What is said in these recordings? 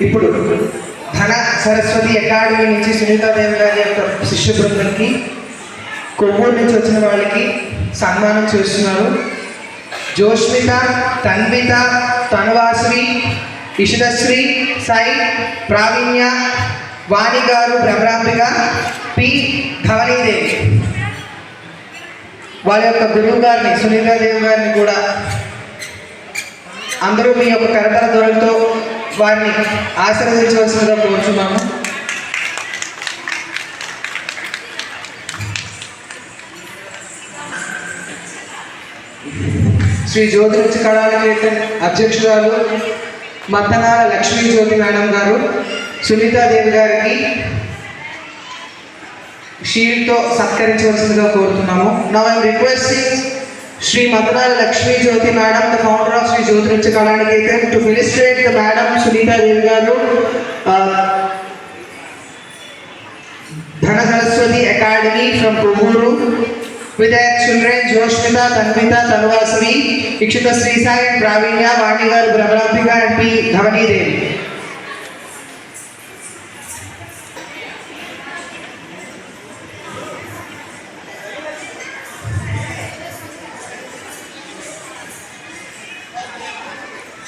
ఇప్పుడు ధన సరస్వతి అకాడమీ నుంచి సునీతాదేవి గారి యొక్క శిష్య బృందానికి కొవ్వూరు నుంచి వచ్చిన వాళ్ళకి సన్మానం చేస్తున్నారు. జోష్మిత, తన్విత, తనువాశ్రీ, ఇషితశ్రీ, సాయి, ప్రావీణ్య, వాణి గారు, భ్రమరాంబిక, పి ధవనీదేవి. వాళ్ళ యొక్క గురువు గారిని సునీతాదేవి గారిని కూడా అందరూ మీ యొక్క కరతల ధ్వనులతో వారిని ఆశీర్వదించవలసిందిగా కోరుచున్నాము. శ్రీ జ్యోతిర్చి కళానికేతన్ అధ్యక్షురాలు మత్తనాల లక్ష్మీ జ్యోతి మేడం గారు సునీతాదేవి గారికి షీల్డ్తో సత్కరించవలసిందిగా కోరుతున్నాము. Now I'm requesting Sri Madanala Lakshmi Jyoti Madam, the founder of Sri Jyotircha Kalaniketan, to felicitate the Madam Sunitadevi Garu, Dhana Saraswati Academy from Kogguru, with their children Joshmita, Tanvita, Tanuvasri, Ikshita Sri Sai, Pravinya, Vani Garu, Brahmarambika and P. Dhavani Devi.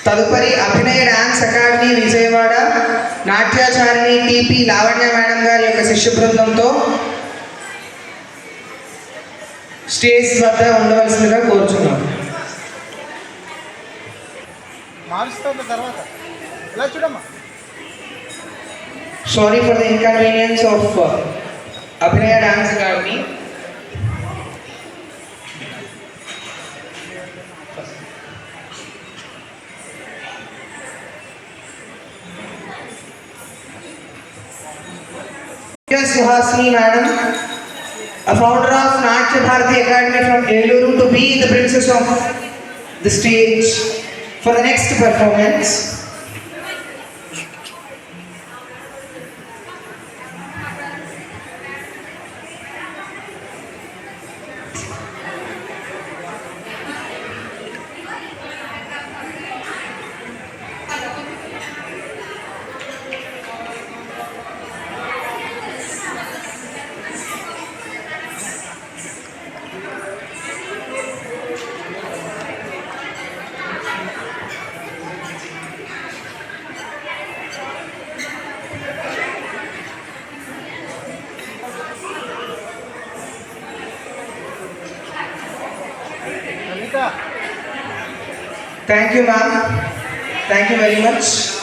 తదుపరి Abhinaya dance academy Vijayawada నాట్యాచారిణి TP Lavanya madam గారి యొక్క శిష్య బృందంతో stage వద్ద ఉండవలసిందిగా కోరుచున్నాం. Sorry for the inconvenience of Abhinaya dance academy. Suhasini Madam, a founder of Natya Bharati Academy from Eluru, to be the princess of the stage for the next performance. Thank you, ma'am. Thank you very much.